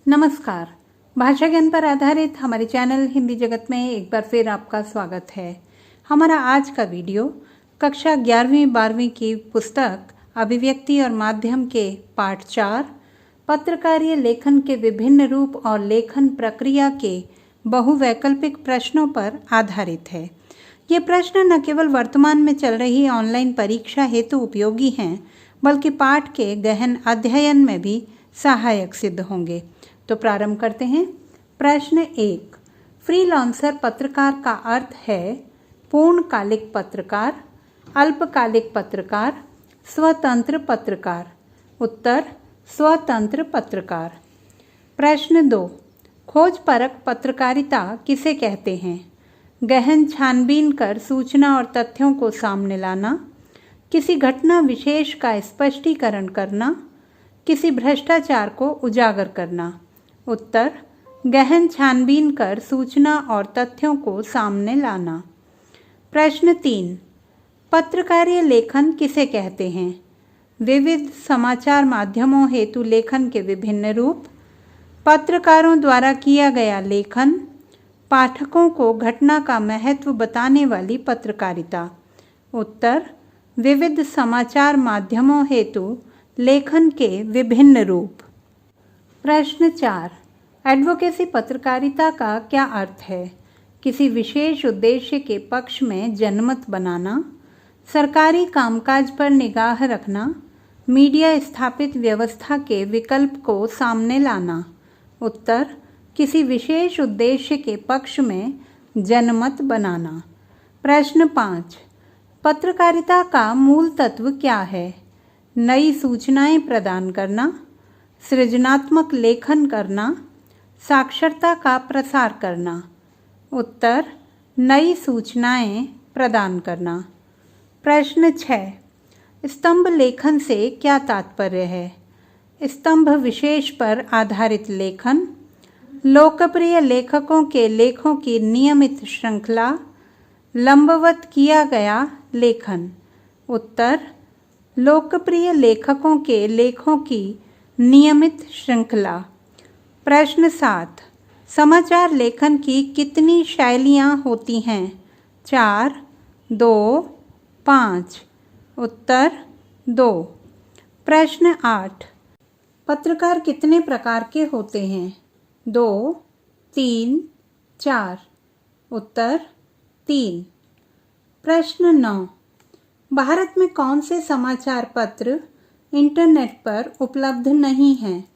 नमस्कार। भाषा ज्ञान पर आधारित हमारे चैनल हिंदी जगत में एक बार फिर आपका स्वागत है। हमारा आज का वीडियो कक्षा 11वीं-12वीं की पुस्तक अभिव्यक्ति और माध्यम के पाठ 4 पत्रकारीय लेखन के विभिन्न रूप और लेखन प्रक्रिया के बहुवैकल्पिक प्रश्नों पर आधारित है। ये प्रश्न न केवल वर्तमान में चल रही ऑनलाइन परीक्षा हेतु उपयोगी हैं, बल्कि पाठ के गहन अध्ययन में भी सहायक सिद्ध होंगे। तो प्रारंभ करते हैं। प्रश्न 1। फ्रीलांसर पत्रकार का अर्थ है पूर्णकालिक पत्रकार, अल्पकालिक पत्रकार, स्वतंत्र पत्रकार। उत्तर स्वतंत्र पत्रकार। प्रश्न 2। खोजपरक पत्रकारिता किसे कहते हैं? गहन छानबीन कर सूचना और तथ्यों को सामने लाना, किसी घटना विशेष का स्पष्टीकरण करना, किसी भ्रष्टाचार को उजागर करना। उत्तर गहन छानबीन कर सूचना और तथ्यों को सामने लाना। प्रश्न 3। पत्रकारीय लेखन किसे कहते हैं? विविध समाचार माध्यमों हेतु लेखन के विभिन्न रूप, पत्रकारों द्वारा किया गया लेखन, पाठकों को घटना का महत्व बताने वाली पत्रकारिता। उत्तर विविध समाचार माध्यमों हेतु लेखन के विभिन्न रूप। प्रश्न 4। एडवोकेसी पत्रकारिता का क्या अर्थ है? किसी विशेष उद्देश्य के पक्ष में जनमत बनाना, सरकारी कामकाज पर निगाह रखना, मीडिया स्थापित व्यवस्था के विकल्प को सामने लाना। उत्तर किसी विशेष उद्देश्य के पक्ष में जनमत बनाना। प्रश्न 5। पत्रकारिता का मूल तत्व क्या है? नई सूचनाएं प्रदान करना, सृजनात्मक लेखन करना, साक्षरता का प्रसार करना। उत्तर नई सूचनाएं प्रदान करना। प्रश्न 6। स्तंभ लेखन से क्या तात्पर्य है? स्तंभ विशेष पर आधारित लेखन, लोकप्रिय लेखकों के लेखों की नियमित श्रृंखला, लंबवत किया गया लेखन। उत्तर लोकप्रिय लेखकों के लेखों की नियमित श्रृंखला। प्रश्न 7। समाचार लेखन की कितनी शैलियाँ होती हैं? 4, 2, 5। उत्तर 2। प्रश्न 8। पत्रकार कितने प्रकार के होते हैं? 2, 3, 4। उत्तर 3। प्रश्न 9। भारत में कौन से समाचार पत्र इंटरनेट पर उपलब्ध नहीं हैं?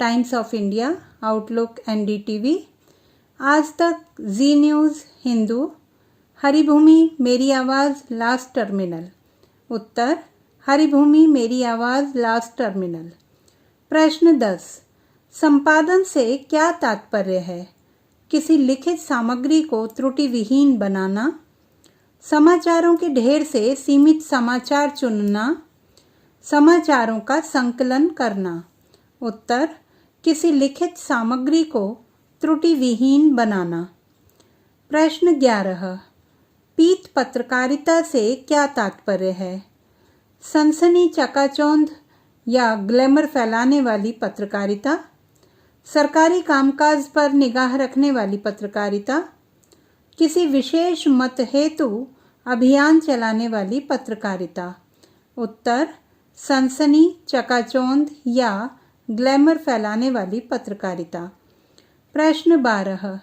Times of India, outlook, NDTV, आज तक, जी न्यूज़, हिंदू, हरिभूमि, मेरी आवाज़, लास्ट टर्मिनल। उत्तर हरिभूमि, मेरी आवाज़, लास्ट टर्मिनल। प्रश्न 10। संपादन से क्या तात्पर्य है? किसी लिखित सामग्री को त्रुटि विहीन बनाना, समाचारों के ढेर से सीमित समाचार चुनना, समाचारों का संकलन करना। उत्तर किसी लिखित सामग्री को त्रुटि विहीन बनाना। प्रश्न 11। पीत पत्रकारिता से क्या तात्पर्य है? सनसनी चकाचौंध या ग्लैमर फैलाने वाली पत्रकारिता, सरकारी कामकाज पर निगाह रखने वाली पत्रकारिता, किसी विशेष मत हेतु अभियान चलाने वाली पत्रकारिता। उत्तर सनसनी चकाचौंध या ग्लैमर फैलाने वाली पत्रकारिता। प्रश्न 12।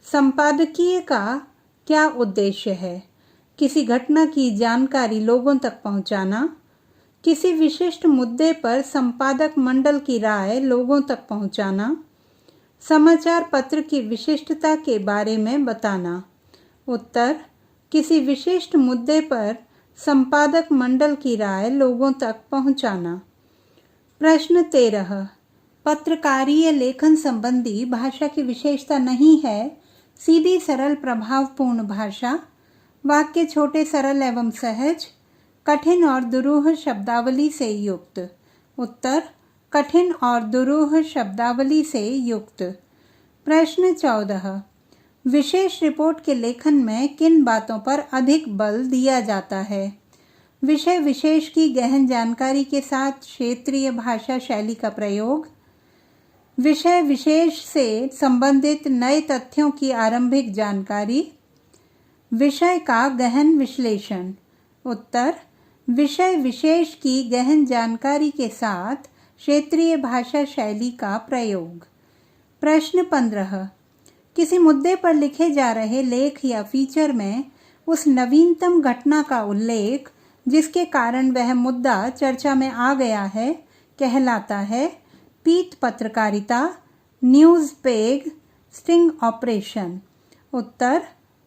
संपादकीय का क्या उद्देश्य है? किसी घटना की जानकारी लोगों तक पहुंचाना, किसी विशिष्ट मुद्दे पर संपादक मंडल की राय लोगों तक पहुंचाना, समाचार पत्र की विशिष्टता के बारे में बताना। उत्तर किसी विशिष्ट मुद्दे पर संपादक मंडल की राय लोगों तक पहुंचाना। प्रश्न 13। पत्रकारीय लेखन संबंधी भाषा की विशेषता नहीं है सीधी, सरल, प्रभावपूर्ण भाषा, वाक्य छोटे, सरल एवं सहज, कठिन और दुरूह शब्दावली से युक्त। उत्तर कठिन और दुरूह शब्दावली से युक्त। प्रश्न 14। विशेष रिपोर्ट के लेखन में किन बातों पर अधिक बल दिया जाता है? विषय विशेष की गहन जानकारी के साथ क्षेत्रीय भाषा शैली का प्रयोग, विषय विशेष से संबंधित नए तथ्यों की आरंभिक जानकारी। विषय का गहन विश्लेषण। उत्तर, विषय विशेष की गहन जानकारी के साथ क्षेत्रीय भाषा शैली का प्रयोग। प्रश्न 15, किसी मुद्दे पर लिखे जा रहे लेख या फीचर में उस नवीनतम घटना का उल्लेख जिसके कारण वह मुद्दा चर्चा में आ गया है कहलाता है पीत पत्रकारिता, न्यूज़ पेग, स्टिंग ऑपरेशन। उत्तर,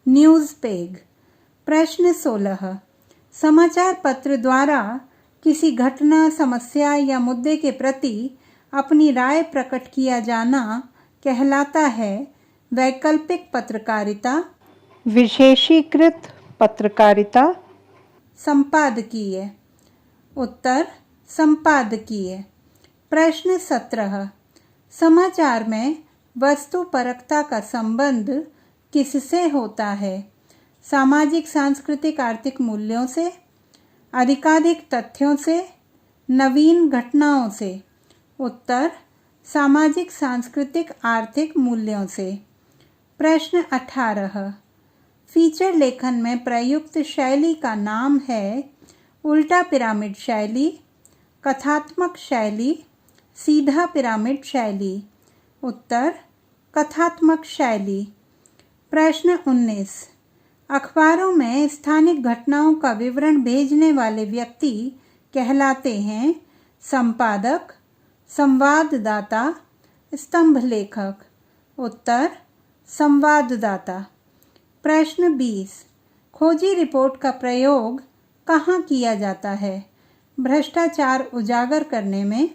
न्यूज़ पेग। प्रश्न 16, समाचार पत्र द्वारा किसी घटना, समस्या या मुद्दे के प्रति अपनी राय प्रकट किया जाना कहलाता है वैकल्पिक पत्रकारिता, विशेषीकृत पत्रकारिता, संपादकीय। उत्तर, संपादकीय। प्रश्न 17, समाचार में वस्तुपरकता का संबंध किससे होता है? सामाजिक, सांस्कृतिक, आर्थिक मूल्यों से, अधिकाधिक तथ्यों से, नवीन घटनाओं से। उत्तर, सामाजिक, सांस्कृतिक, आर्थिक मूल्यों से। प्रश्न 18, फीचर लेखन में प्रयुक्त शैली का नाम है उल्टा पिरामिड शैली, कथात्मक शैली, सीधा पिरामिड शैली। उत्तर, कथात्मक शैली। प्रश्न 19, अखबारों में स्थानिक घटनाओं का विवरण भेजने वाले व्यक्ति कहलाते हैं संपादक, संवाददाता, स्तंभ लेखक। उत्तर, संवाददाता। प्रश्न 20, खोजी रिपोर्ट का प्रयोग कहाँ किया जाता है? भ्रष्टाचार उजागर करने में,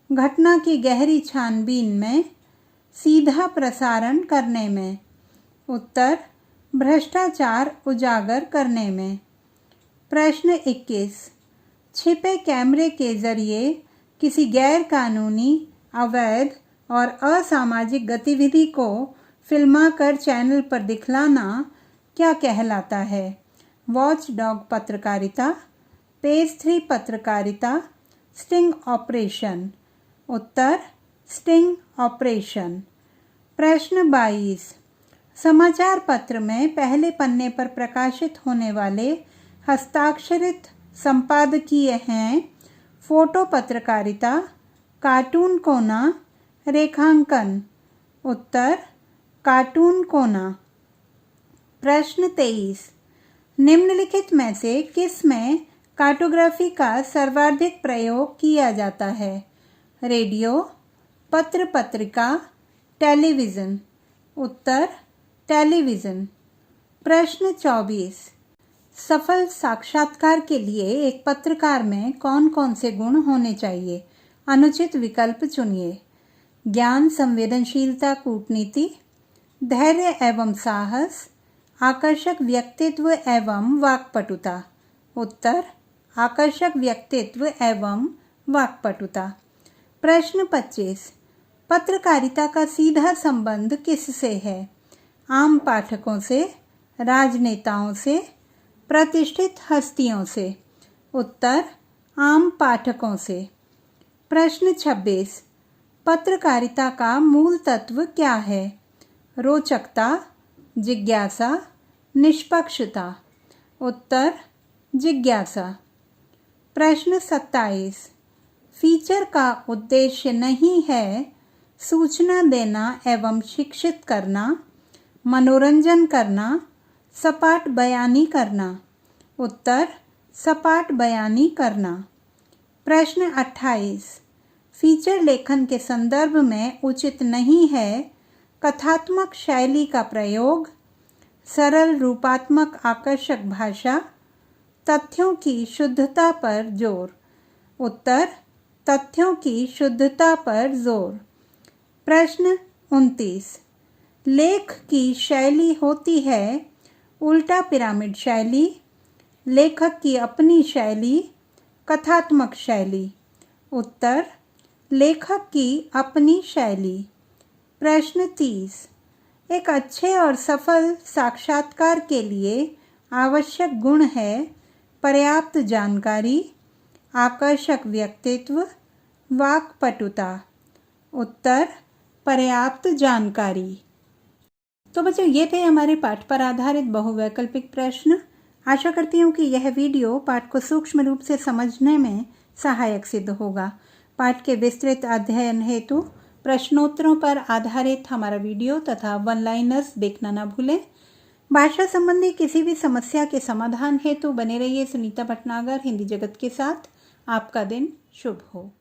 घटना की गहरी छानबीन में, सीधा प्रसारण करने में। उत्तर, भ्रष्टाचार उजागर करने में। प्रश्न 21, छिपे कैमरे के जरिए किसी गैर कानूनी, अवैध और असामाजिक गतिविधि को फिल्माकर चैनल पर दिखलाना क्या कहलाता है? वॉच डॉग पत्रकारिता, पेज 3 पत्रकारिता, स्टिंग ऑपरेशन। उत्तर, स्टिंग ऑपरेशन। प्रश्न 22, समाचार पत्र में पहले पन्ने पर प्रकाशित होने वाले हस्ताक्षरित संपादकीय हैं फोटो पत्रकारिता, कार्टून कोना, रेखांकन। उत्तर, कार्टून कोना। प्रश्न 23, निम्नलिखित में से किस में कार्टोग्राफी का सर्वाधिक प्रयोग किया जाता है? रेडियो, पत्र पत्रिका, टेलीविज़न। उत्तर, टेलीविज़न। प्रश्न 24, सफल साक्षात्कार के लिए एक पत्रकार में कौन कौन से गुण होने चाहिए? अनुचित विकल्प चुनिए। ज्ञान, संवेदनशीलता, कूटनीति, धैर्य एवं साहस, आकर्षक व्यक्तित्व एवं वाक्पटुता। उत्तर, आकर्षक व्यक्तित्व एवं वाक्पटुता। प्रश्न 25, पत्रकारिता का सीधा संबंध किससे है? आम पाठकों से, राजनेताओं से, प्रतिष्ठित हस्तियों से। उत्तर, आम पाठकों से। प्रश्न 26, पत्रकारिता का मूल तत्व क्या है? रोचकता, जिज्ञासा, निष्पक्षता। उत्तर, जिज्ञासा। प्रश्न 27, फीचर का उद्देश्य नहीं है सूचना देना एवं शिक्षित करना, मनोरंजन करना, सपाट बयानी करना। उत्तर, सपाट बयानी करना। प्रश्न 28, फीचर लेखन के संदर्भ में उचित नहीं है कथात्मक शैली का प्रयोग, सरल, रूपात्मक, आकर्षक भाषा, तथ्यों की शुद्धता पर जोर। उत्तर, तथ्यों की शुद्धता पर जोर। प्रश्न 29, लेख की शैली होती है उल्टा पिरामिड शैली, लेखक की अपनी शैली, कथात्मक शैली। उत्तर, लेखक की अपनी शैली। प्रश्न 30, एक अच्छे और सफल साक्षात्कार के लिए आवश्यक गुण है पर्याप्त जानकारी, आकर्षक व्यक्तित्व, वाक्पटुता। उत्तर, पर्याप्त जानकारी। तो बच्चों, ये थे हमारे पाठ पर आधारित बहुवैकल्पिक प्रश्न। आशा करती हूँ कि यह वीडियो पाठ को सूक्ष्म रूप से समझने में सहायक सिद्ध होगा। पाठ के विस्तृत अध्ययन हेतु प्रश्नोत्तरों पर आधारित हमारा वीडियो तथा वन लाइनर्स देखना ना भूलें। भाषा संबंधी किसी भी समस्या के समाधान हेतु बने रहिए सुनीता भटनागर हिंदी जगत के साथ। आपका दिन शुभ हो।